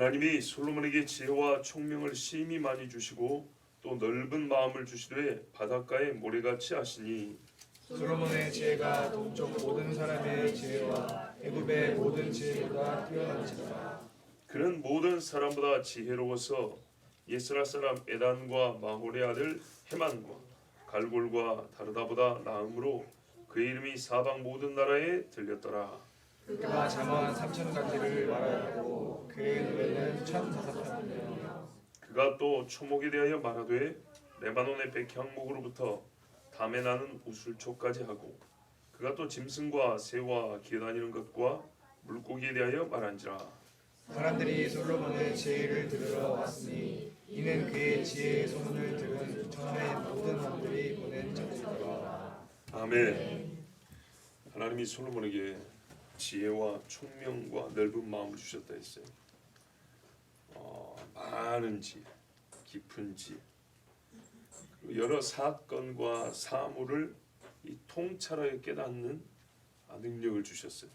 하나님이 솔로몬에게 지혜와 총명을 심히 많이 주시고 또 넓은 마음을 주시되 바닷가에 모래같이 하시니 솔로몬의 지혜가 동쪽 모든 사람의 지혜와 애굽의 모든 지혜보다 뛰어난지라. 그는 모든 사람보다 지혜로워서 예스라 사람 에단과 마홀의 아들 헤만과 갈골과 다르다보다 나음으로 그의 이름이 사방 모든 나라에 들렸더라. 그가 잠언 3,000가지를 말하였고 그의 노래는 1,044편이며 그가 또 초목에 대하여 말하되 레바논의 백향목으로부터 담에 나는 우술초까지 하고 그가 또 짐승과 새와 기어다니는 것과 물고기에 대하여 말한지라. 사람들이 솔로몬의 지혜를 들으러 왔으니 이는 그의 지혜의 소문을 들은 천하의 모든 왕들이 보낸 적이더라. 아멘. 하나님이 솔로몬에게 지혜와 총명과 넓은 마음을 주셨다 했어요. 많은 지혜, 깊은 지혜, 여러 사건과 사물을 통찰하여 깨닫는 능력을 주셨어요.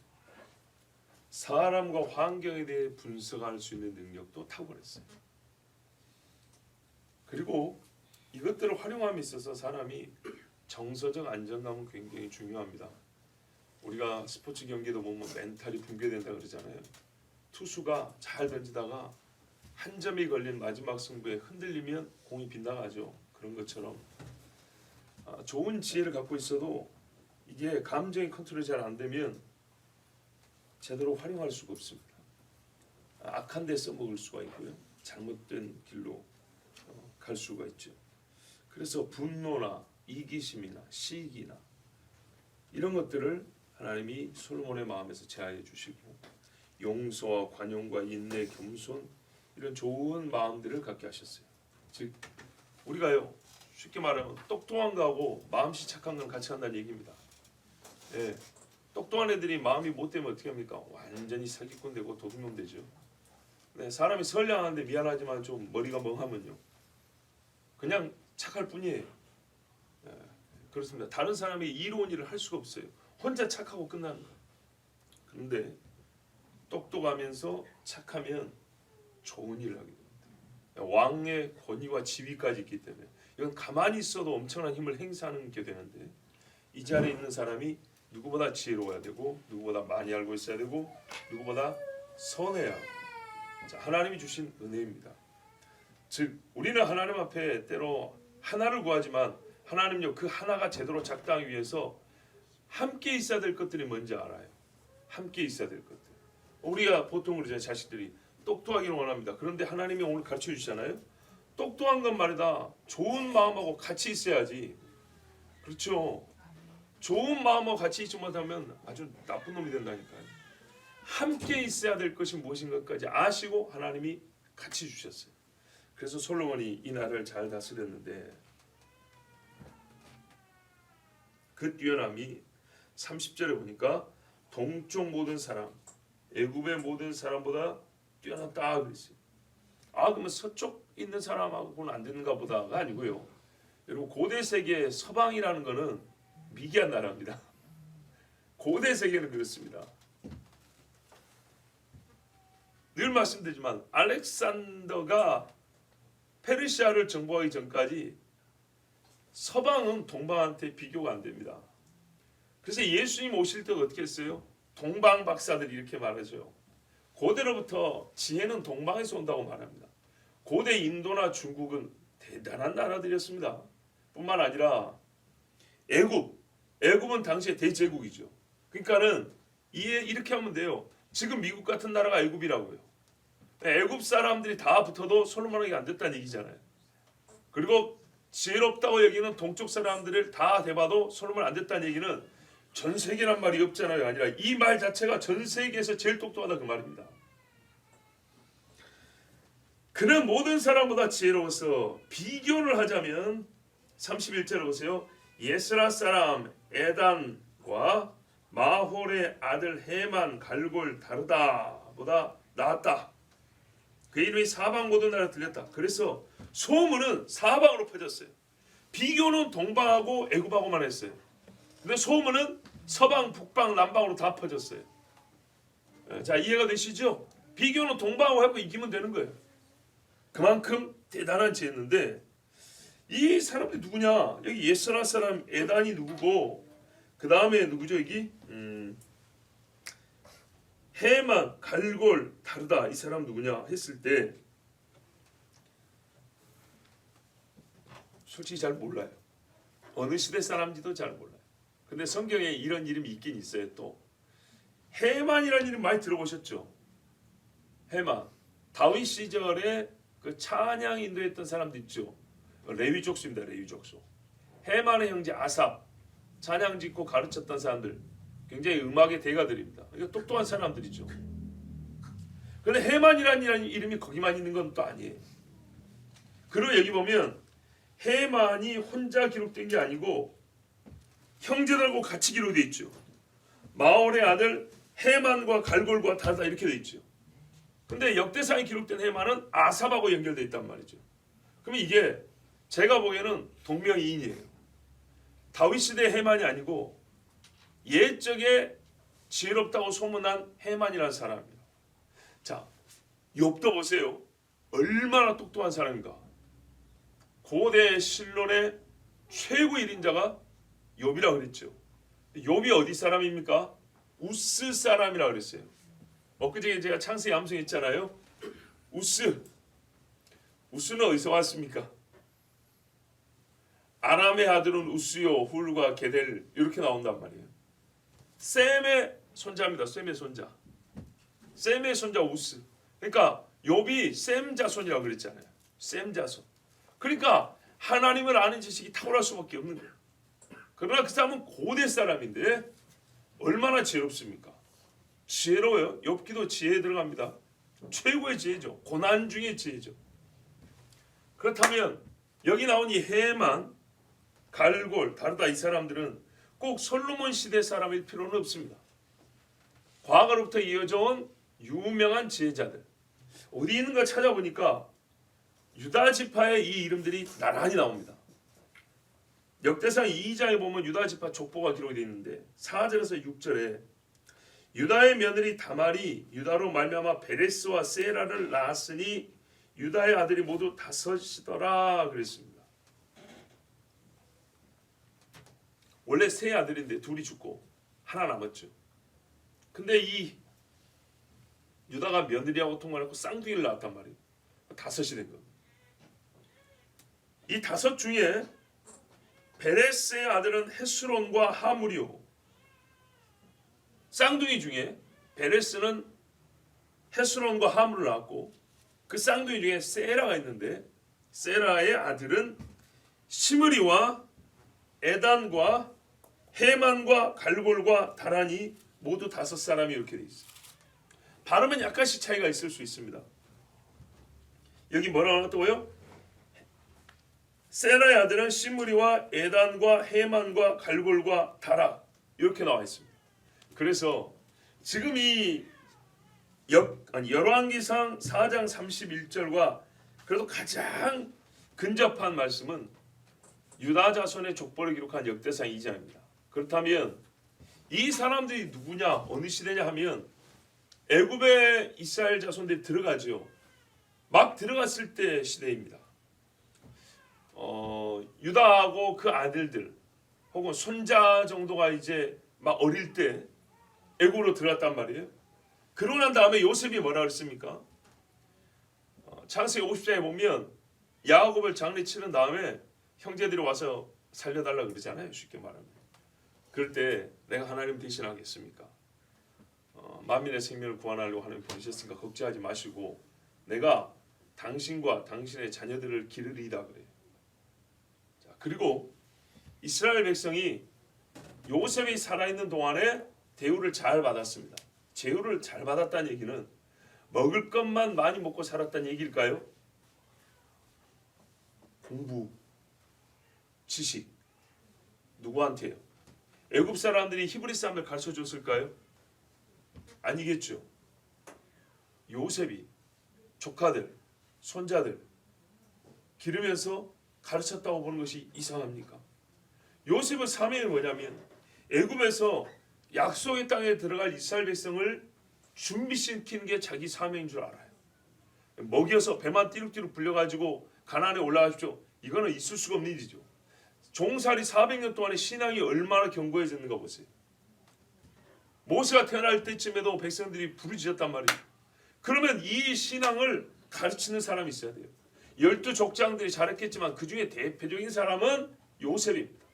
사람과 환경에 대해 분석할 수 있는 능력도 탁월했어요. 그리고 이것들을 활용함에 있어서 사람이 정서적 안정감은 굉장히 중요합니다. 우리가 스포츠 경기도 보면 멘탈이 붕괴된다 그러잖아요. 투수가 잘 던지다가 한 점이 걸린 마지막 승부에 흔들리면 공이 빗나가죠. 그런 것처럼 좋은 지혜를 갖고 있어도 이게 감정의 컨트롤이 잘 안 되면 제대로 활용할 수가 없습니다. 악한 데 써먹을 수가 있고요. 잘못된 길로 갈 수가 있죠. 그래서 분노나 이기심이나 시기나 이런 것들을 하나님이 솔로몬의 마음에서 제하여 주시고 용서와 관용과 인내, 겸손 이런 좋은 마음들을 갖게 하셨어요. 즉 우리가요 쉽게 말하면 똑똑한 거하고 마음씨 착한 건 같이 한다는 얘기입니다. 예, 똑똑한 애들이 마음이 못 되면 어떻게 합니까? 완전히 사기꾼 되고 도둑놈 되죠. 네, 사람이 선량한데 미안하지만 좀 머리가 멍하면요 그냥 착할 뿐이에요. 예, 그렇습니다. 다른 사람이 이로운 일을 할 수가 없어요. 혼자 착하고 끝나는 거예요. 그런데 똑똑하면서 착하면 좋은 일을 하게 됩니다. 왕의 권위와 지위까지 있기 때문에 이건 가만히 있어도 엄청난 힘을 행사하는 게 되는데 이 자리에 있는 사람이 누구보다 지혜로워야 되고 누구보다 많이 알고 있어야 되고 누구보다 선해야 하고 자, 하나님이 주신 은혜입니다. 즉 우리는 하나님 앞에 때로 하나를 구하지만 하나님요 그 하나가 제대로 작동하기 위해서 함께 있어야 될 것들이 뭔지 알아요. 함께 있어야 될 것들. 우리가 보통 그러잖아요. 자식들이 똑똑하기를 원합니다. 그런데 하나님이 오늘 가르쳐 주시잖아요. 똑똑한 건 말이다. 좋은 마음하고 같이 있어야지. 그렇죠. 좋은 마음하고 같이 있지 못하면 아주 나쁜 놈이 된다니까요. 함께 있어야 될 것이 무엇인 것까지 아시고 하나님이 같이 주셨어요. 그래서 솔로몬이 이 나라를 잘 다스렸는데 그 뛰어남이 30절에 보니까 동쪽 모든 사람, 애굽의 모든 사람보다 뛰어났다 그랬어요. 그러면 서쪽 있는 사람하고는 안 되는가 보다가 아니고요. 여러분 고대 세계의 서방이라는 것은 미개한 나라입니다. 고대 세계는 그렇습니다. 늘 말씀드리지만 알렉산더가 페르시아를 정복하기 전까지 서방은 동방한테 비교가 안 됩니다. 그래서 예수님 오실 때 어떻게 했어요? 동방 박사들이 이렇게 말하죠. 고대로부터 지혜는 동방에서 온다고 말합니다. 고대 인도나 중국은 대단한 나라들이었습니다. 뿐만 아니라 애굽은 당시에 대제국이죠. 그러니까는 이렇게 하면 돼요. 지금 미국 같은 나라가 애굽이라고요. 애굽 사람들이 다 붙어도 솔로몬에게 안 됐다는 얘기잖아요. 그리고 지혜롭다고 여기는 동쪽 사람들을 다 대봐도 솔로몬 안 됐다는 얘기는 전 세계란 말이 없잖아요. 아니라 이 말 자체가 전 세계에서 제일 똑똑하다 그 말입니다. 그는 모든 사람보다 지혜로워서 비교를 하자면 31절을 보세요. 예스라 사람 에단과 마홀의 아들 헤만 갈골 다르다보다 나았다. 그 이름이 사방 모든 나라에 들렸다. 그래서 소문은 사방으로 퍼졌어요. 비교는 동방하고 애굽하고만 했어요. 근데 소문은 서방, 북방, 남방으로 다 퍼졌어요. 자, 이해가 되시죠? 비교는 동방하고 해서 이기면 되는 거예요. 그만큼 대단한 지혜였는데 이 사람들이 누구냐? 여기 예스라 사람 에단이 누구고 그 다음에 누구죠 여기? 헤만, 갈골, 다르다 이 사람 누구냐 했을 때 솔직히 잘 몰라요. 어느 시대 사람인지도 잘 몰라요. 근데 성경에 이런 이름이 있긴 있어요. 또 헤만이라는 이름 많이 들어보셨죠? 헤만 다윗 시절에 그 찬양 인도했던 사람도 있죠. 레위 족수입니다. 레위 족수. 헤만의 형제 아삽 찬양 짓고 가르쳤던 사람들 굉장히 음악의 대가들입니다. 이거 똑똑한 사람들이죠. 그런데 헤만이라는 이름이 거기만 있는 건 또 아니에요. 그리고 여기 보면 헤만이 혼자 기록된 게 아니고 형제들하고 같이 기록되어 있죠. 마올의 아들 헤만과 갈골과 다르다 이렇게 되어 있죠. 근데 역대상에 기록된 헤만은 아삽하고 연결되어 있단 말이죠. 그러면 이게 제가 보기에는 동명이인이에요. 다윗 시대 헤만이 아니고 옛적에 지혜롭다고 소문난 헤만이라는 사람이에요. 자, 욥도 보세요. 얼마나 똑똑한 사람인가. 고대 실론의 최고 1인자가 욥이라고 그랬죠. 욥이 어디 사람입니까? 우스 사람이라고 그랬어요. 엊그제 제가 창세기 암송했잖아요. 우스는 어디서 왔습니까? 아람의 아들은 우스요 훌과 게델 이렇게 나온단 말이에요. 셈의 손자입니다. 셈의 손자. 셈의 손자 우스. 그러니까 욥이 셈 자손이라고 그랬잖아요. 셈 자손. 그러니까 하나님을 아는 지식이 탁월할 수밖에 없는 거예요. 그러나 그 사람은 고대 사람인데 얼마나 지혜롭습니까? 지혜로워요. 욥기도 지혜에 들어갑니다. 최고의 지혜죠. 고난 중의 지혜죠. 그렇다면 여기 나온 이 헤만, 갈골, 다르다 이 사람들은 꼭 솔로몬 시대 사람일 필요는 없습니다. 과거로부터 이어져 온 유명한 지혜자들. 어디 있는가 찾아보니까 유다 지파의 이 이름들이 나란히 나옵니다. 역대상 2장에 보면 유다 지파 족보가 기록되어 있는데 4절에서 6절에 유다의 며느리 다말이 유다로 말미암아 베레스와 세라를 낳았으니 유다의 아들이 모두 5이더라 그랬습니다. 원래 세 아들인데 둘이 죽고 하나 남았죠. 근데 이 유다가 며느리하고 통화를 하고 쌍둥이를 낳았단 말이에요. 5이 된 겁니다. 이 5 중에 베레스의 아들은 헤스론과 하물이요. 쌍둥이 중에 베레스는 헤스론과 하물을 낳았고 그 쌍둥이 중에 세라가 있는데 세라의 아들은 시므리와 에단과 헤만과 갈골과 다란이 모두 5사람이 이렇게 돼 있어요. 발음은 약간씩 차이가 있을 수 있습니다. 여기 뭐라고 나왔다고요? 세라의 아들은 시므리와 에단과 헤만과 갈골과 다라 이렇게 나와 있습니다. 그래서 지금 이 열왕기상 4장 31절과 그래도 가장 근접한 말씀은 유다 자손의 족보를 기록한 역대상 2장입니다. 그렇다면 이 사람들이 누구냐 어느 시대냐 하면 애굽의 이스라엘 자손들이 들어가죠. 막 들어갔을 때 시대입니다. 유다하고 그 아들들 혹은 손자 정도가 이제 막 어릴 때 애굽으로 들어갔단 말이에요. 그러고 난 다음에 요셉이 뭐라 그랬습니까? 창세기 50장에 보면 야곱을 장례 치른 다음에 형제들이 와서 살려달라 그러잖아요. 쉽게 말하면. 그럴 때 내가 하나님 대신하겠습니까? 만민의 생명을 구원하려고 하나님 보내셨으니까 걱정하지 마시고 내가 당신과 당신의 자녀들을 기르리이다 그래요. 자, 그리고 이스라엘 백성이 요셉이 살아있는 동안에 대우를 잘 받았습니다. 제후를 잘 받았다는 얘기는 먹을 것만 많이 먹고 살았다는 얘기일까요? 공부, 지식 누구한테요? 애굽 사람들이 히브리 사람을 가르쳐 줬을까요? 아니겠죠. 요셉이 조카들, 손자들 기르면서 가르쳤다고 보는 것이 이상합니까? 요셉의 사명이 뭐냐면 애굽에서 약속의 땅에 들어갈 이스라엘 백성을 준비시키는 게 자기 사명인 줄 알아요. 먹여서 배만 띠룩띠룩 불려가지고 가나안에 올라가십시오. 이거는 있을 수가 없는 일이죠. 종살이 400년 동안의 신앙이 얼마나 견고해졌는가 보세요. 모세가 태어날 때쯤에도 백성들이 부르짖었단 말이에요. 그러면 이 신앙을 가르치는 사람이 있어야 돼요. 12족장들이 잘했겠지만 그 중에 대표적인 사람은 요셉입니다.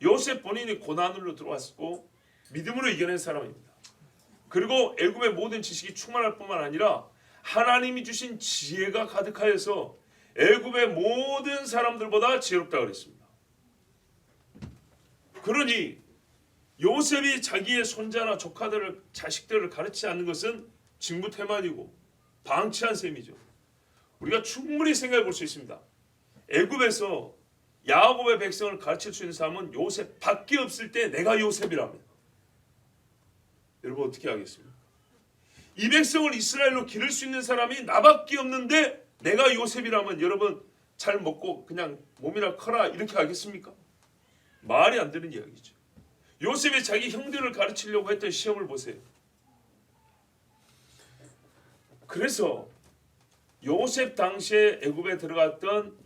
요셉 본인이 고난으로 들어왔고 믿음으로 이겨낸 사람입니다. 그리고 애굽의 모든 지식이 충만할 뿐만 아니라 하나님이 주신 지혜가 가득하여서 애굽의 모든 사람들보다 지혜롭다고 그랬습니다. 그러니 요셉이 자기의 손자나 조카들을 자식들을 가르치지 않는 것은 직무태만이고 방치한 셈이죠. 우리가 충분히 생각해 볼 수 있습니다. 애굽에서 야곱의 백성을 가르칠 수 있는 사람은 요셉밖에 없을 때 내가 요셉이라면 여러분 어떻게 하겠습니까? 이 백성을 이스라엘로 기를 수 있는 사람이 나밖에 없는데 내가 요셉이라면 여러분 잘 먹고 그냥 몸이나 커라 이렇게 하겠습니까? 말이 안 되는 이야기죠. 요셉이 자기 형들을 가르치려고 했던 시험을 보세요. 그래서 요셉 당시에 애굽에 들어갔던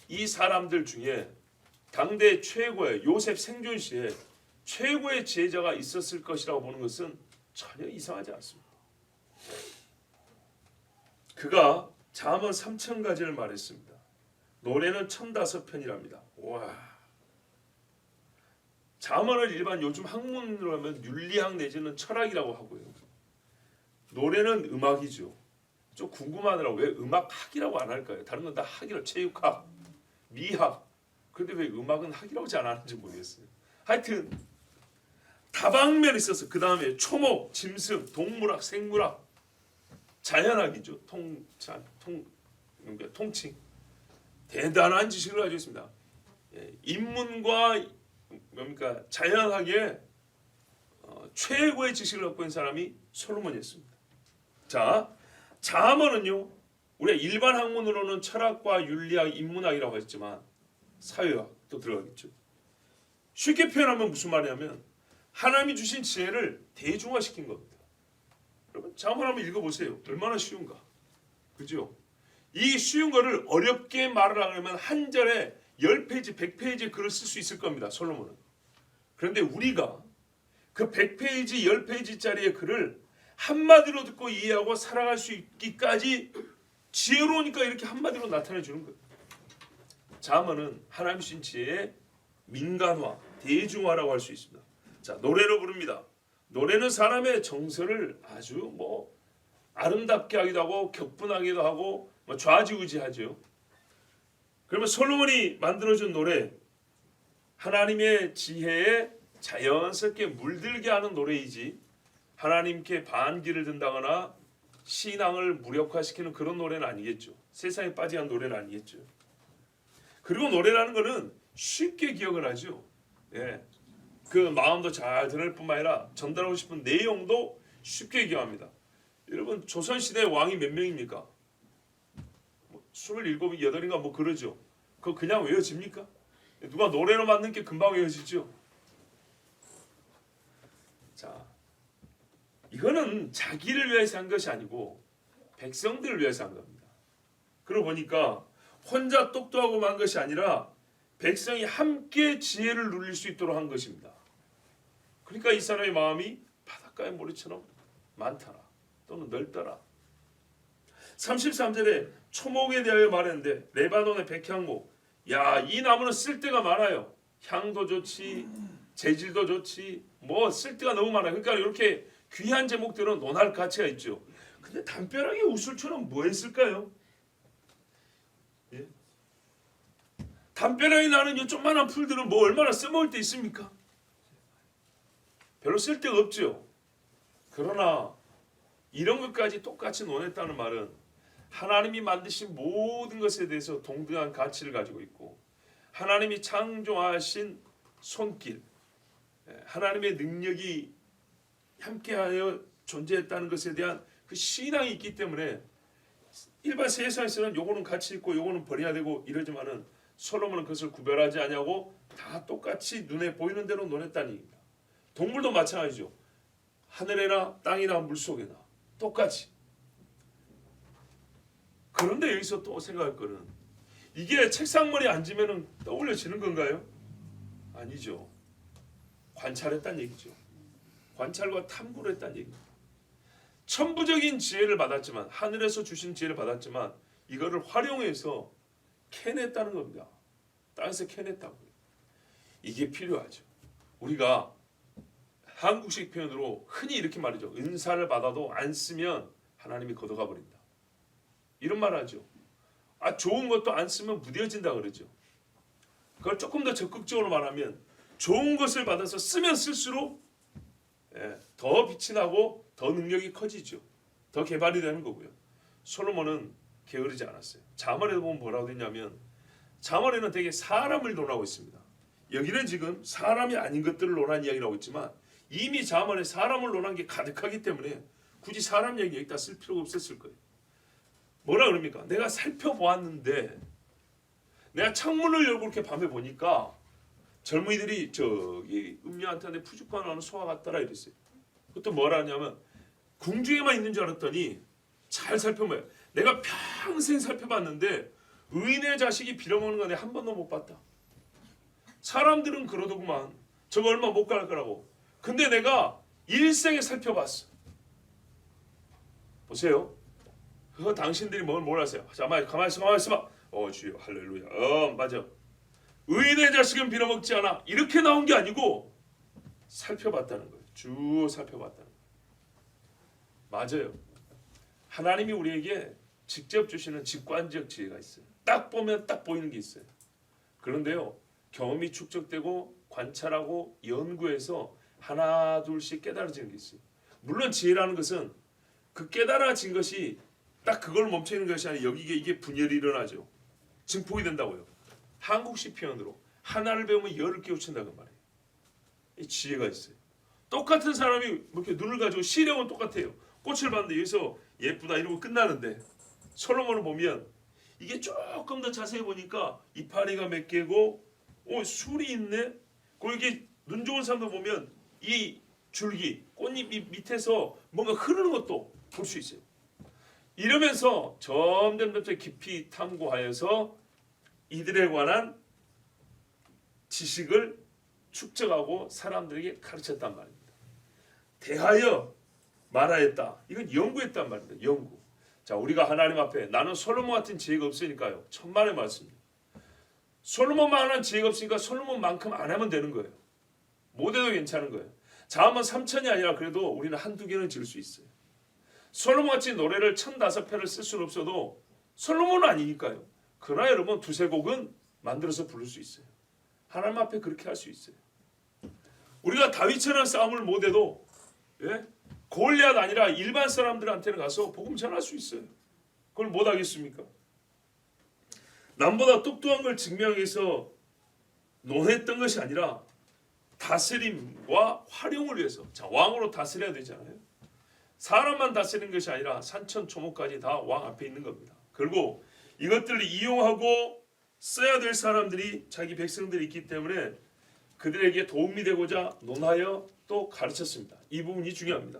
이 사람들 중에 당대 최고의 요셉 생존 시에 최고의 지혜자가 있었을 것이라고 보는 것은 전혀 이상하지 않습니다. 그가 잠언 3000가지를 말했습니다. 노래는 1005편이랍니다. 와. 잠언을 일반 요즘 학문으로 하면 윤리학 내지는 철학이라고 하고요. 노래는 음악이죠. 좀 궁금하더라고. 왜 음악학이라고 안 할까요? 다른 건 다 학이라고, 체육학, 미학. 그런데 왜 음악은 학이라고 잘 안 하는지 모르겠어요. 하여튼 다방면이 있어서 그 다음에 초목, 짐승, 동물학, 생물학, 자연학이죠. 통칭. 대단한 지식을 가지고 있습니다. 인문과 뭡니까 자연학의 최고의 지식을 갖고 있는 사람이 솔로몬이었습니다. 자, 잠언은요, 우리가 일반 학문으로는 철학과 윤리학, 인문학이라고 했지만 사회학도 들어가겠죠. 쉽게 표현하면 무슨 말이냐면 하나님이 주신 지혜를 대중화시킨 겁니다. 여러분 잠언 한번 읽어보세요. 얼마나 쉬운가. 그죠? 이 쉬운 거를 어렵게 말을 하려면 한 절에 10페이지, 100페이지 글을 쓸 수 있을 겁니다. 솔로몬은. 그런데 우리가 그 100페이지, 10페이지짜리의 글을 한마디로 듣고 이해하고 살아갈 수 있기까지 지혜로우니까 이렇게 한마디로 나타내 주는 거예요. 잠언은 하나님 주신 지혜의 민간화, 대중화라고 할 수 있습니다. 자, 노래로 부릅니다. 노래는 사람의 정서를 아주 아름답게 하기도 하고 격분하기도 하고 좌지우지하죠. 그러면 솔로몬이 만들어준 노래, 하나님의 지혜에 자연스럽게 물들게 하는 노래이지 하나님께 반기를 든다거나 신앙을 무력화시키는 그런 노래는 아니겠죠. 세상에 빠지는 노래는 아니겠죠. 그리고 노래라는 거는 쉽게 기억을 하죠. 예. 그 마음도 잘 들을 뿐만 아니라 전달하고 싶은 내용도 쉽게 기억합니다. 여러분 조선시대 왕이 몇 명입니까? 27, 8인가 그러죠. 그거 그냥 외워집니까? 누가 노래로 만든 게 금방 외워지죠. 자, 이거는 자기를 위해서 한 것이 아니고 백성들을 위해서 한 겁니다. 그러고 보니까 혼자 똑똑하고 만 것이 아니라 백성이 함께 지혜를 누릴 수 있도록 한 것입니다. 그러니까 이 사람의 마음이 바닷가의 모래처럼 많더라 또는 넓더라. 33절에 초목에 대하여 말했는데 레바논의 백향목, 야, 이 나무는 쓸데가 많아요. 향도 좋지, 재질도 좋지, 쓸데가 너무 많아요. 그러니까 이렇게 귀한 제목들은 논할 가치가 있죠. 근데 담벼락에 우술처럼 뭐 했을까요? 예? 담벼락에 나는 이 조그만한 풀들은 얼마나 써먹을 데 있습니까? 별로 쓸데가 없죠. 그러나 이런 것까지 똑같이 논했다는 말은 하나님이 만드신 모든 것에 대해서 동등한 가치를 가지고 있고 하나님이 창조하신 손길, 하나님의 능력이 함께하여 존재했다는 것에 대한 그 신앙이 있기 때문에 일반 세상에서는 요거는 가치 있고 요거는 버려야 되고 이러지만은 솔로몬은 그것을 구별하지 않냐고 다 똑같이 눈에 보이는 대로 논했다는 얘기입니다. 동물도 마찬가지죠. 하늘에나 땅이나 물속에나 똑같이. 그런데 여기서 또 생각할 거는 이게 책상머리에 앉으면 떠올려지는 건가요? 아니죠. 관찰했다는 얘기죠. 관찰과 탐구를 했다는 얘기입니다. 천부적인 지혜를 받았지만, 하늘에서 주신 지혜를 받았지만 이거를 활용해서 캐냈다는 겁니다. 땅에서 캐냈다고요. 이게 필요하죠. 우리가 한국식 표현으로 흔히 이렇게 말이죠. 은사를 받아도 안 쓰면 하나님이 걷어가 버린다. 이런 말 하죠. 좋은 것도 안 쓰면 무뎌진다 그러죠. 그걸 조금 더 적극적으로 말하면 좋은 것을 받아서 쓰면 쓸수록 더 빛이 나고 더 능력이 커지죠. 더 개발이 되는 거고요. 솔로몬은 게으르지 않았어요. 잠언에도 보면 뭐라고 했냐면, 잠언에는 되게 사람을 논하고 있습니다. 여기는 지금 사람이 아닌 것들을 논한 이야기를 하고 있지만 이미 잠언에 사람을 논한 게 가득하기 때문에 굳이 사람 얘기 여기다 쓸 필요가 없었을 거예요. 뭐라 그럽니까? 내가 살펴보았는데, 내가 창문을 열고 이렇게 밤에 보니까 젊은이들이 저기 음녀한테 푸주판하는 소와 같더라 이랬어요. 그것도 뭐라 하냐면, 궁중에만 있는 줄 알았더니 잘 살펴봐요. 내가 평생 살펴봤는데 의인의 자식이 빌어먹는 거 내가 한 번도 못 봤다. 사람들은 그러더구만. 저거 얼마 못 갈 거라고. 근데 내가 일생에 살펴봤어. 보세요. 그거 당신들이 뭘 하세요? 가만히 있어봐. 주여 할렐루야. 맞아. 의인의 자식은 빌어먹지 않아. 이렇게 나온 게 아니고 살펴봤다는 거예요. 쭉 살펴봤다는 거예요. 맞아요. 하나님이 우리에게 직접 주시는 직관적 지혜가 있어요. 딱 보면 딱 보이는 게 있어요. 그런데요, 경험이 축적되고 관찰하고 연구해서 하나 둘씩 깨달아지는 게 있어요. 물론 지혜라는 것은 그 깨달아진 것이 딱 그걸 멈춰 있는 것이 아니라 여기에 이게 분열이 일어나죠. 증폭이 된다고요. 한국식 표현으로 하나를 배우면 열을 깨우친다는 말이에요. 이 지혜가 있어요. 똑같은 사람이 이렇게 눈을 가지고 시력은 똑같아요. 꽃을 봤는데 여기서 예쁘다 이러고 끝나는데, 솔로몬을 보면 이게 조금 더 자세히 보니까 이파리가 몇 개고 술이 있네. 그리고 이게 눈 좋은 사람들 보면 이 줄기 꽃잎 밑에서 뭔가 흐르는 것도 볼 수 있어요. 이러면서 점점 깊이 탐구하여서 이들에 관한 지식을 축적하고 사람들에게 가르쳤단 말입니다. 대하여 말하였다. 이건 연구했단 말입니다. 연구. 자, 우리가 하나님 앞에 나는 솔로몬 같은 지혜가 없으니까요. 천만의 말씀입니다. 솔로몬만한 지혜가 없으니까 솔로몬만큼 안 하면 되는 거예요. 못해도 괜찮은 거예요. 자음은 3천이 아니라 그래도 우리는 한두 개는 지을 수 있어요. 솔로몬같이 노래를 1005편을 쓸 수는 없어도 솔로몬은 아니니까요. 그러나 여러분 두세 곡은 만들어서 부를 수 있어요. 하나님 앞에 그렇게 할 수 있어요. 우리가 다윗처럼 싸움을 못해도 골리앗 아니라 일반 사람들한테는 가서 복음 전할 수 있어요. 그걸 못하겠습니까? 남보다 똑똑한 걸 증명하기 위해서 논했던 것이 아니라 다스림과 활용을 위해서. 자, 왕으로 다스려야 되잖아요. 사람만 다스리는 것이 아니라 산천초목까지 다 왕 앞에 있는 겁니다. 그리고 이것들을 이용하고 써야 될 사람들이 자기 백성들이 있기 때문에 그들에게 도움이 되고자 논하여 또 가르쳤습니다. 이 부분이 중요합니다.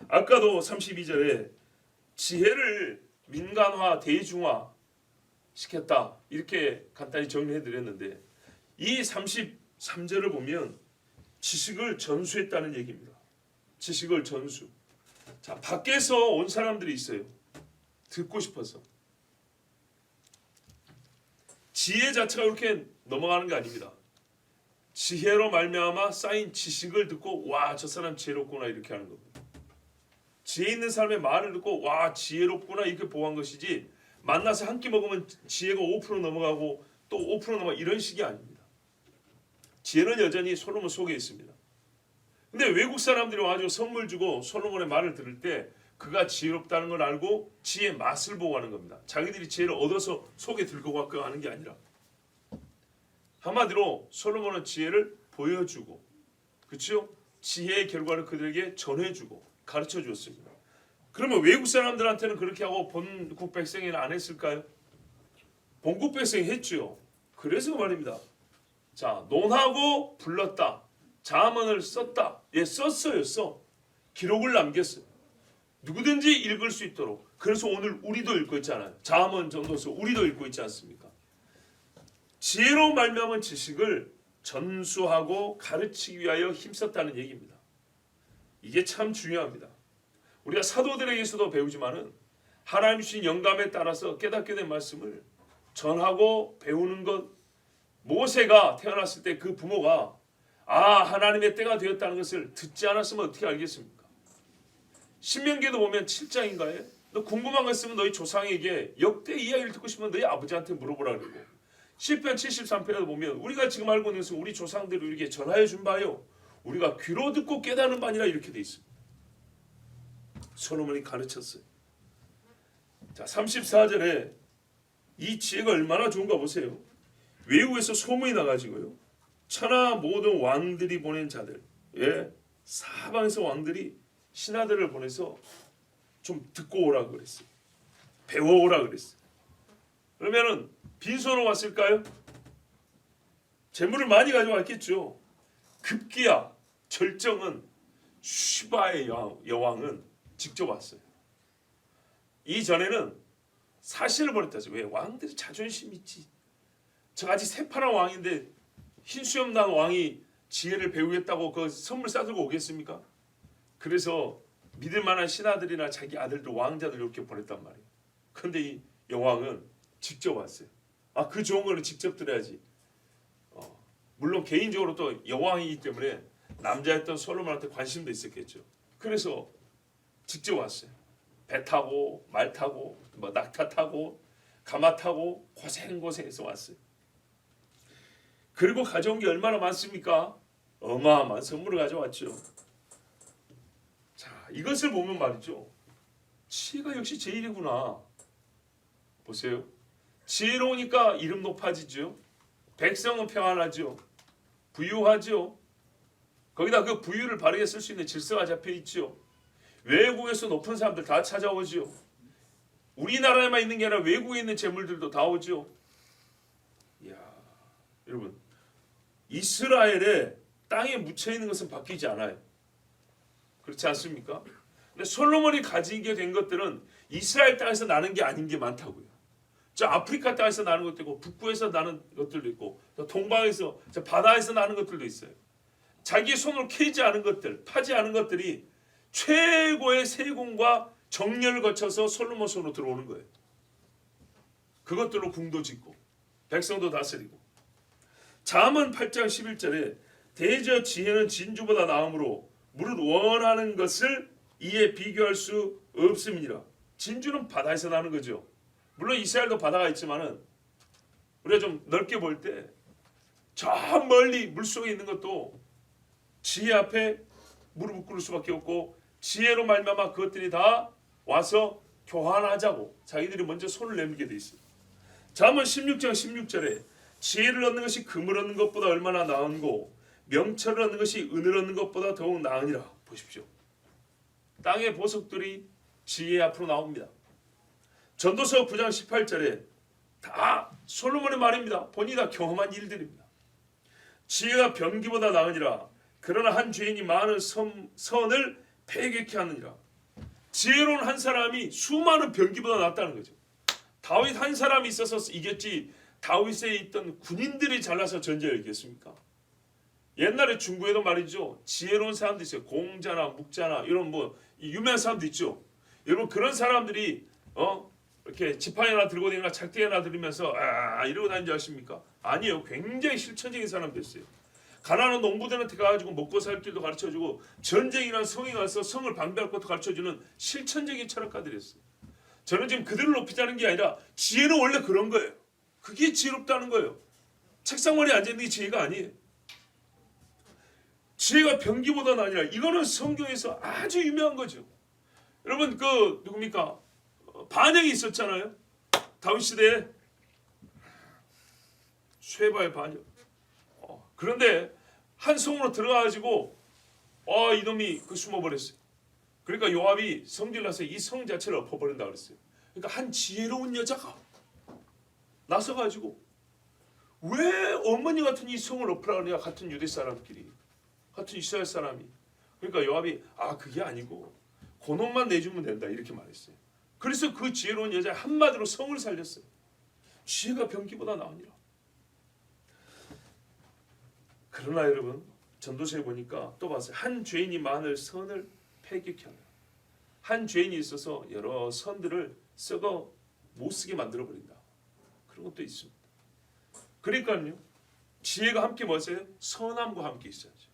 아까도 32절에 지혜를 민간화, 대중화 시켰다. 이렇게 간단히 정리해 드렸는데, 이 33절을 보면 지식을 전수했다는 얘기입니다. 지식을 전수. 자, 밖에서 온 사람들이 있어요. 듣고 싶어서. 지혜 자체가 이렇게 넘어가는 게 아닙니다. 지혜로 말미암아 쌓인 지식을 듣고 와, 저 사람 지혜롭구나 이렇게 하는 겁니다. 지혜 있는 사람의 말을 듣고 와, 지혜롭구나 이렇게 보고한 것이지, 만나서 한 끼 먹으면 지혜가 5% 넘어가고 또 5% 넘어가 이런 식이 아닙니다. 지혜는 여전히 솔로몬 속에 있습니다. 근데 외국 사람들이 와가지고 선물 주고 솔로몬의 말을 들을 때 그가 지혜롭다는 걸 알고 지혜의 맛을 보고 하는 겁니다. 자기들이 지혜를 얻어서 속에 들고 가고 하는 게 아니라, 한마디로 솔로몬은 지혜를 보여주고, 그렇죠? 지혜의 결과를 그들에게 전해주고 가르쳐 주었습니다. 그러면 외국 사람들한테는 그렇게 하고 본국 백성에는 안 했을까요? 본국 백성이 했죠. 그래서 말입니다. 자, 논하고 불렀다. 잠언을 썼다. 썼어요. 기록을 남겼어요. 누구든지 읽을 수 있도록. 그래서 오늘 우리도 읽고 있잖아요. 잠언, 전도서 우리도 읽고 있지 않습니까? 지혜로 말미암은 지식을 전수하고 가르치기 위하여 힘썼다는 얘기입니다. 이게 참 중요합니다. 우리가 사도들에게서도 배우지만은 하나님 주신 영감에 따라서 깨닫게 된 말씀을 전하고 배우는 것. 모세가 태어났을 때 그 부모가 하나님의 때가 되었다는 것을 듣지 않았으면 어떻게 알겠습니까? 신명기에도 보면 7장인가에 너 궁금한 거 있으면 너희 조상에게 역대 이야기를 듣고 싶으면 너희 아버지한테 물어보라 그러고, 시편 73편에도 보면 우리가 지금 알고 있는 것은 우리 조상들이 우리에게 전하여 준 바요 우리가 귀로 듣고 깨닫는 바니라 이렇게 돼 있습니다. 솔로몬이 가르쳤어요. 자, 34절에 이 지혜가 얼마나 좋은가 보세요. 외국에서 소문이 나가지고요, 천하 모든 왕들이 보낸 자들, 사방에서 왕들이 신하들을 보내서 좀 듣고 오라 그랬어요. 배워오라 그랬어요. 그러면은 빈손으로 왔을까요? 재물을 많이 가져왔겠죠. 급기야 절정은 슈바의 여왕은 직접 왔어요. 이전에는 사실을 버렸다죠. 왜? 왕들이 자존심 있지. 저같이 새파란 왕인데 흰수염 난 왕이 지혜를 배우겠다고 그 선물 싸들고 오겠습니까? 그래서 믿을 만한 신하들이나 자기 아들들 왕자들 이렇게 보냈단 말이에요. 그런데 이 여왕은 직접 왔어요. 그 좋은 거는 직접 들어야지. 물론 개인적으로 또 여왕이기 때문에 남자였던 솔로몬한테 관심도 있었겠죠. 그래서 직접 왔어요. 배 타고 말 타고 낙타 타고 가마 타고 고생해서 왔어요. 그리고 가져온 게 얼마나 많습니까? 어마어마한 선물을 가져왔죠. 자, 이것을 보면 말이죠, 지혜가 역시 제일이구나. 보세요. 지혜로우니까 이름 높아지죠. 백성은 평안하죠. 부유하죠. 거기다 그 부유를 바르게 쓸 수 있는 질서가 잡혀 있죠. 외국에서 높은 사람들 다 찾아오죠. 우리나라에만 있는 게 아니라 외국에 있는 재물들도 다 오죠. 이야, 여러분, 이스라엘의 땅에 묻혀 있는 것은 바뀌지 않아요. 그렇지 않습니까? 근데 솔로몬이 가지게 된 것들은 이스라엘 땅에서 나는 게 아닌 게 많다고요. 저 아프리카 땅에서 나는 것도 있고, 북부에서 나는 것들도 있고, 동방에서, 저 바다에서 나는 것들도 있어요. 자기 손으로 캐지 않은 것들, 파지 않은 것들이 최고의 세공과 정렬을 거쳐서 솔로몬 손으로 들어오는 거예요. 그것들로 궁도 짓고 백성도 다스리고. 잠언 8장 11절에 대저 지혜는 진주보다 나음으로 무릇 원하는 것을 이에 비교할 수 없음이니라. 진주는 바다에서 나는 거죠. 물론 이스라엘도 바다가 있지만은 우리가 좀 넓게 볼 때 저 멀리 물속에 있는 것도 지혜 앞에 무릎 꿇을 수밖에 없고, 지혜로 말미암아 그것들이 다 와서 교환하자고 자기들이 먼저 손을 내밀게 돼 있어요. 잠언 16장 16절에 지혜를 얻는 것이 금을 얻는 것보다 얼마나 나은고 명철을 얻는 것이 은을 얻는 것보다 더욱 나으니라. 보십시오. 땅의 보석들이 지혜 앞으로 나옵니다. 전도서 9장 18절에 다 솔로몬의 말입니다. 본인이 다 경험한 일들입니다. 지혜가 병기보다 나으니라. 그러나 한 죄인이 많은 선을 패괴케 하느니라. 지혜로운 한 사람이 수많은 병기보다 낫다는 거죠. 다윗 한 사람이 있어서 이겼지 다윗에 있던 군인들이 잘나서 전쟁을 이겼습니까? 옛날에 중국에도 말이죠, 지혜로운 사람도 있어요. 공자나 묵자나 이런 유명한 사람도 있죠. 여러분, 그런 사람들이 이렇게 지팡이 하나 들고 다니거나 작대 하나 들으면서 이러고 다니는 줄 아십니까? 아니에요. 굉장히 실천적인 사람들이었어요. 가난한 농부들한테 가가지고 먹고 살 길도 가르쳐주고, 전쟁이나 성에 가서 성을 방배할 것도 가르쳐주는 실천적인 철학가들이었어요. 저는 지금 그들을 높이자는 게 아니라 지혜는 원래 그런 거예요. 그게 지혜롭다는 거예요. 책상머리에 앉아있는 게 지혜가 아니에요. 지혜가 병기보다는 아니라 이거는 성경에서 아주 유명한 거죠. 여러분, 누굽니까? 반역이 있었잖아요. 다윗 시대에 쉐바의 반역. 그런데 한 성으로 들어가가지고 이놈이 숨어버렸어요. 그러니까 요압이 성질나서 이 성 자체를 엎어버린다 그랬어요. 그러니까 한 지혜로운 여자가 나서가지고 왜 어머니 같은 이 성을 엎으라 그러냐, 같은 유대 사람끼리, 같은 이스라엘 사람이. 그러니까 요압이 그게 아니고 그놈만 내주면 된다 이렇게 말했어요. 그래서 그 지혜로운 여자 한마디로 성을 살렸어요. 지혜가 병기보다 나으니라. 그러나 여러분 전도서에 보니까 또 봤어요. 한 죄인이 많을 선을 패격케 하라. 한 죄인이 있어서 여러 선들을 썩어 못쓰게 만들어 버린다. 그런 것도 있습니다. 그러니까요. 지혜가 함께 뭐세요? 선함과 함께 있어야죠.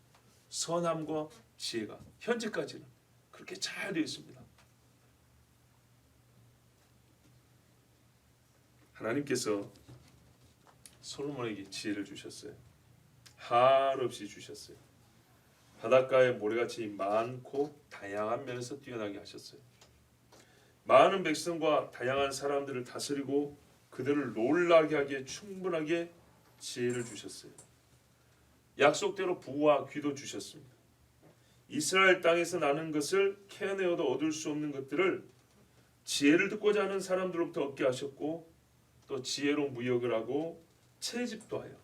선함과 지혜가 현재까지는 그렇게 잘 되어 있습니다. 하나님께서 솔로몬에게 지혜를 주셨어요. 한없이 주셨어요. 바닷가의 모래같이 많고 다양한 면에서 뛰어나게 하셨어요. 많은 백성과 다양한 사람들을 다스리고 그들을 놀라게 하기에 충분하게 지혜를 주셨어요. 약속대로 부와 귀도 주셨습니다. 이스라엘 땅에서 나는 것을 캐내어도 얻을 수 없는 것들을 지혜를 듣고자 하는 사람들로부터 얻게 하셨고 또 지혜로 무역을 하고 채집도 하여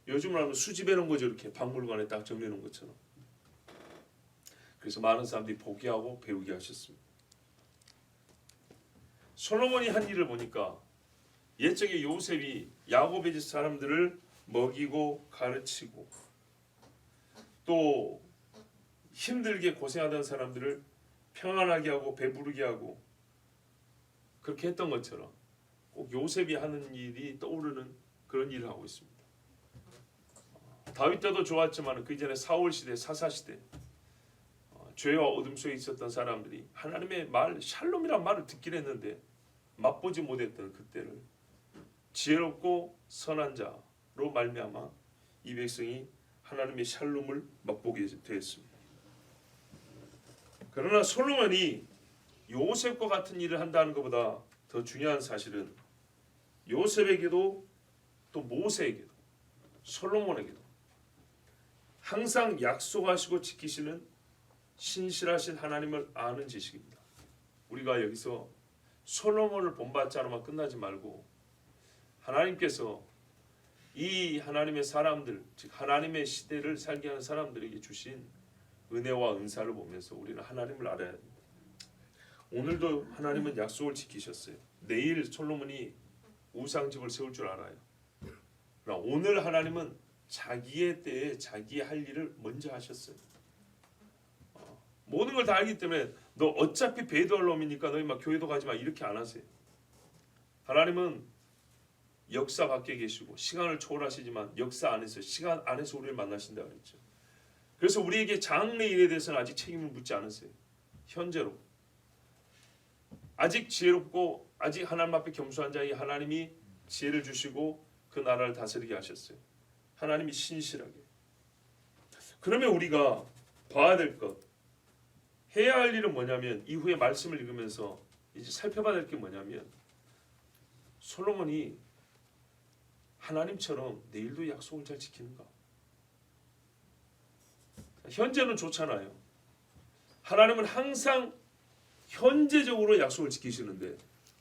요즘으로 하면 수집해 놓은 거죠. 이렇게 박물관에 딱 정리해 놓은 것처럼. 그래서 많은 사람들이 보게 하고 배우게 하셨습니다. 솔로몬이 한 일을 보니까 옛적에 요셉이 야곱의 집 사람들을 먹이고 가르치고 또 힘들게 고생하던 사람들을 평안하게 하고 배부르게 하고 그렇게 했던 것처럼 꼭 요셉이 하는 일이 떠오르는 그런 일을 하고 있습니다. 다윗 때도 좋았지만 그 이전에 사울 시대, 사사 시대 죄와 어둠 속에 있었던 사람들이 하나님의 말, 샬롬이란 말을 듣긴 했는데 맛보지 못했던 그때를 지혜롭고 선한 자로 말미암아 이 백성이 하나님의 샬롬을 맛보게 되었습니다. 그러나 솔로몬이 요셉과 같은 일을 한다는 것보다 더 중요한 사실은 요셉에게도 또 모세에게도 솔로몬에게도 항상 약속하시고 지키시는 신실하신 하나님을 아는 지식입니다. 우리가 여기서 솔로몬을 본받지 않으면 끝나지 말고 하나님께서 이 하나님의 사람들, 즉 하나님의 시대를 살게 하는 사람들에게 주신 은혜와 은사를 보면서 우리는 하나님을 알아야 합니다. 오늘도 하나님은 약속을 지키셨어요. 내일 솔로몬이 우상집을 세울 줄 알아요. 그러나 오늘 하나님은 자기의 때에 자기의 할 일을 먼저 하셨어요. 모든 걸 다 알기 때문에 너 어차피 배도할 놈이니까 너희 막 교회도 가지 마 이렇게 안 하세요. 하나님은 역사 밖에 계시고 시간을 초월하시지만 역사 안에서 시간 안에서 우리를 만나신다 그랬죠. 그래서 우리에게 장래 일에 대해서는 아직 책임을 묻지 않으세요. 현재로 아직 지혜롭고 아직 하나님 앞에 겸손한 자에게 하나님이 지혜를 주시고 그 나라를 다스리게 하셨어요. 하나님이 신실하게. 그러면 우리가 봐야 될 것, 해야 할 일은 뭐냐면 이후에 말씀을 읽으면서 이제 살펴봐야 될 게 뭐냐면 솔로몬이 하나님처럼 내일도 약속을 잘 지키는가? 현재는 좋잖아요. 하나님은 항상 현재적으로 약속을 지키시는데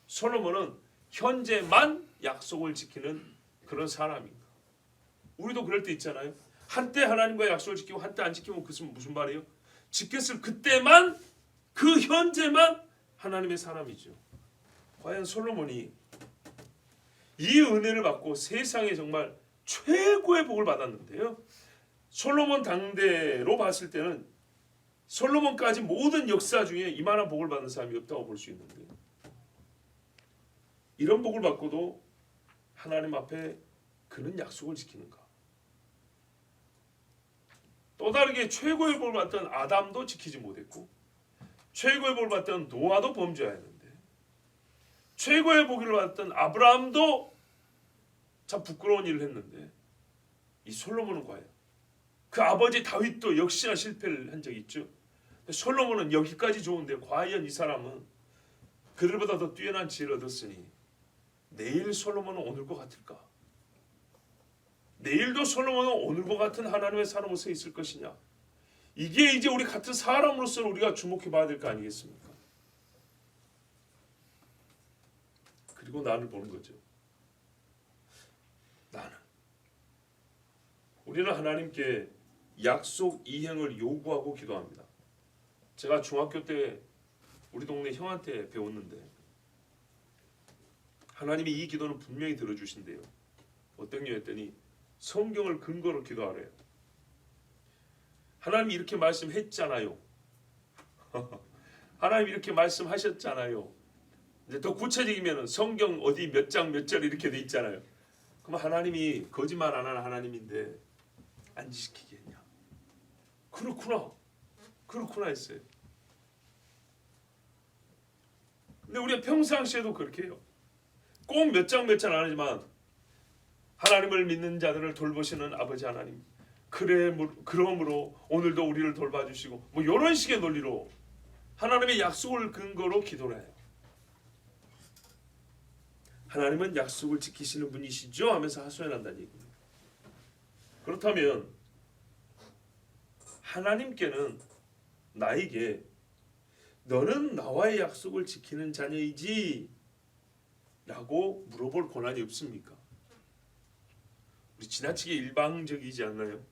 솔로몬은 현재만 약속을 지키는 그런 사람인가? 우리도 그럴 때 있잖아요. 한때 하나님과 약속을 지키고 한때 안 지키면 그것은 무슨 말이에요? 지켰을 그때만 그 현재만 하나님의 사람이죠. 과연 솔로몬이 이 은혜를 받고 세상에 정말 최고의 복을 받았는데요. 솔로몬 당대로 봤을 때는 솔로몬까지 모든 역사 중에 이만한 복을 받는 사람이 없다고 볼 수 있는데 이런 복을 받고도 하나님 앞에 그는 약속을 지키는가? 또 다르게 최고의 복을 받던 아담도 지키지 못했고 최고의 복을 받던 노아도 범죄하였는데 최고의 복을 받던 아브라함도 참 부끄러운 일을 했는데 이 솔로몬은 과연 그 아버지 다윗도 역시나 실패를 한 적이 있죠. 솔로몬은 여기까지 좋은데 과연 이 사람은 그들보다 더 뛰어난 지혜를 얻었으니 내일 솔로몬은 오늘과 같을까? 내일도 솔로몬은 오늘과 같은 하나님의 사람으로 서 있을 것이냐? 이게 이제 우리 같은 사람으로서 우리가 주목해 봐야 될 거 아니겠습니까? 그리고 나를 보는 거죠. 나는. 우리는 하나님께 약속 이행을 요구하고 기도합니다. 제가 중학교 때 우리 동네 형한테 배웠는데 하나님이 이 기도는 분명히 들어주신대요. 어떤 게 성경을 근거로 기도하래요. 하나님이 이렇게 말씀했잖아요. 하나님이 이렇게 말씀하셨잖아요. 이제 더 구체적이면 성경 어디 몇 장 몇 절 이렇게 돼 있잖아요. 그럼 하나님이 거짓말 안 하는 하나님인데 안 지키겠냐? 그렇구나 했어요. 근데 우리가 평상시에도 그렇게 해요. 꼭 몇 장 몇 절 안 하지만 하나님을 믿는 자들을 돌보시는 아버지 하나님, 그러므로 오늘도 우리를 돌봐주시고 뭐 이런 식의 논리로 하나님의 약속을 근거로 기도를 해요. 하나님은 약속을 지키시는 분이시죠? 하면서 하소연한다는 얘기입니다. 그렇다면 하나님께는 나에게 너는 나와의 약속을 지키는 자녀이지? 라고 물어볼 권한이 없습니까? 우리 지나치게 일방적이지 않나요?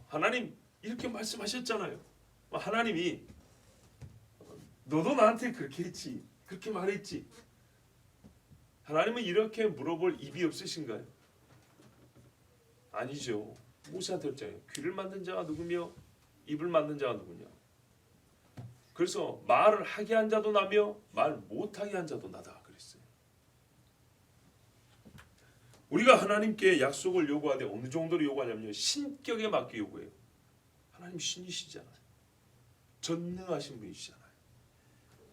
하나님 이렇게 말씀하셨잖아요. 하나님이 너도 나한테 그렇게 했지, 그렇게 말했지. 하나님은 이렇게 물어볼 입이 없으신가요? 아니죠. 모세한테 했잖아요. 귀를 만든 자가 누구며 입을 만든 자가 누구냐. 그래서 말을 하게 한 자도 나며 말 못하게 한 자도 나다 그랬어요. 우리가 하나님께 약속을 요구하되 어느 정도로 요구하냐면요, 신격에 맞게 요구해요. 하나님 신이시잖아요. 전능하신 분이시잖아요.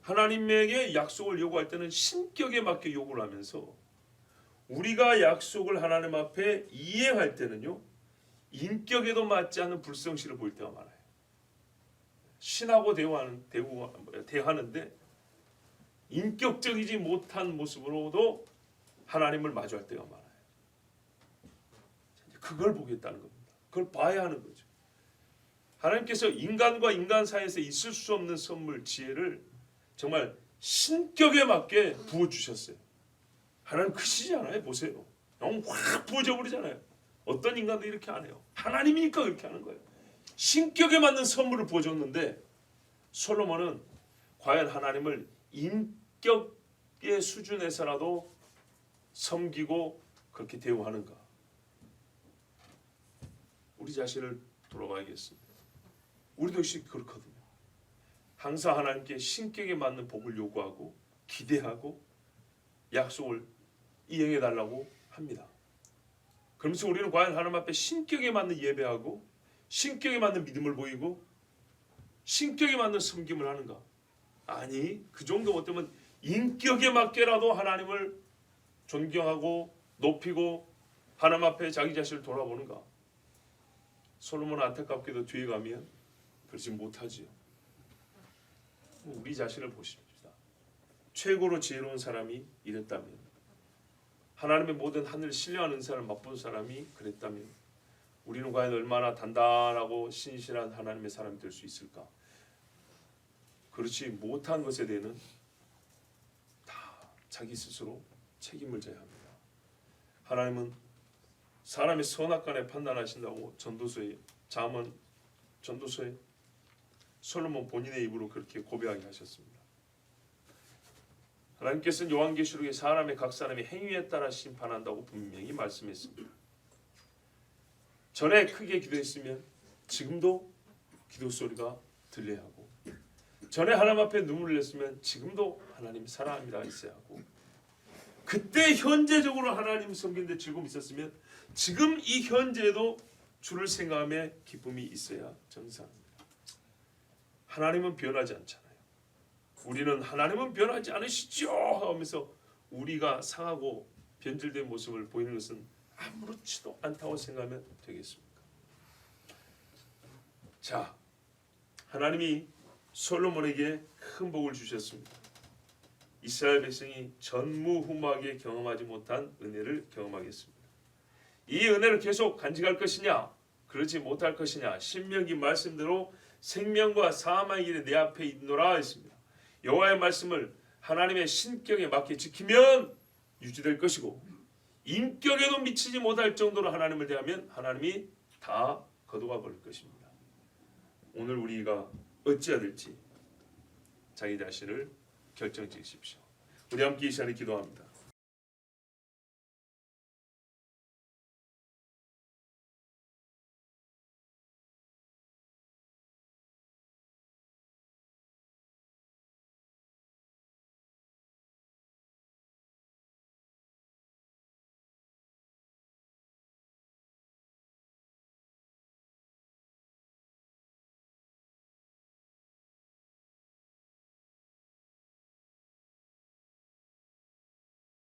하나님에게 약속을 요구할 때는 신격에 맞게 요구를 하면서 우리가 약속을 하나님 앞에 이행할 때는요, 인격에도 맞지 않는 불성실을 보일 때가 많아요. 신하고 대화하는데 인격적이지 못한 모습으로도 하나님을 마주할 때가 많아요. 그걸 보겠다는 겁니다. 그걸 봐야 하는 거죠. 하나님께서 인간과 인간 사이에서 있을 수 없는 선물, 지혜를 정말 신격에 맞게 부어주셨어요. 하나님 크시지 않아요? 보세요. 너무 확 부어져 버리잖아요. 어떤 인간도 이렇게 안 해요. 하나님이니까 그렇게 하는 거예요. 신격에 맞는 선물을 부어줬는데 솔로몬은 과연 하나님을 인격의 수준에서라도 섬기고 그렇게 대우하는가? 우리 자신을 돌아봐야겠습니다. 우리도 역시 그렇거든요. 항상 하나님께 신격에 맞는 복을 요구하고 기대하고 약속을 이행해 달라고 합니다. 그러면서 우리는 과연 하나님 앞에 신격에 맞는 예배하고 신격에 맞는 믿음을 보이고 신격에 맞는 섬김을 하는가? 아니, 그 정도 못되면 인격에 맞게라도 하나님을 존경하고 높이고 하나님 앞에 자기 자신을 돌아보는가? 솔로몬은 안타깝게도 뒤에 가면 그러지 못하지요. 우리 자신을 보십시다. 최고로 지혜로운 사람이 이랬다면, 하나님의 모든 하늘을 신뢰하는 사람, 맛본 사람이 그랬다면 우리는 과연 얼마나 단단하고 신실한 하나님의 사람이 될 수 있을까? 그렇지 못한 것에 대해서는 다 자기 스스로 책임을 져야 합니다. 하나님은 사람의 선악간에 판단하신다고 전도서에, 잠언 전도서에 솔로몬 본인의 입으로 그렇게 고백하게 하셨습니다. 하나님께서는 요한계시록에 사람의 각 사람의 행위에 따라 심판한다고 분명히 말씀했습니다. 전에 크게 기도했으면 지금도 기도 소리가 들려야 하고, 전에 하나님 앞에 눈물을 흘렸으면 지금도 하나님 사랑합니다 있어야 하고, 그때 현재적으로 하나님 섬기는데 즐거움이 있었으면 지금 이 현재에도 주를 생각하며 기쁨이 있어야 정상입니다. 하나님은 변하지 않잖아요. 우리는 하나님은 변하지 않으시죠 하면서 우리가 상하고 변질된 모습을 보이는 것은 아무렇지도 않다고 생각하면 되겠습니까? 자, 하나님이 솔로몬에게 큰 복을 주셨습니다. 이스라엘 백성이 전무후무하게 경험하지 못한 은혜를 경험하겠습니다. 이 은혜를 계속 간직할 것이냐, 그러지 못할 것이냐, 신명기 말씀대로 생명과 사망의 길에 내 앞에 있노라 했습니다. 여호와의 말씀을 하나님의 신격에 맞게 지키면 유지될 것이고, 인격에도 미치지 못할 정도로 하나님을 대하면 하나님이 다 거두어 버릴 것입니다. 오늘 우리가 어찌해야 될지 자기 자신을 결정지으십시오. 우리 함께 이 시간에 기도합니다.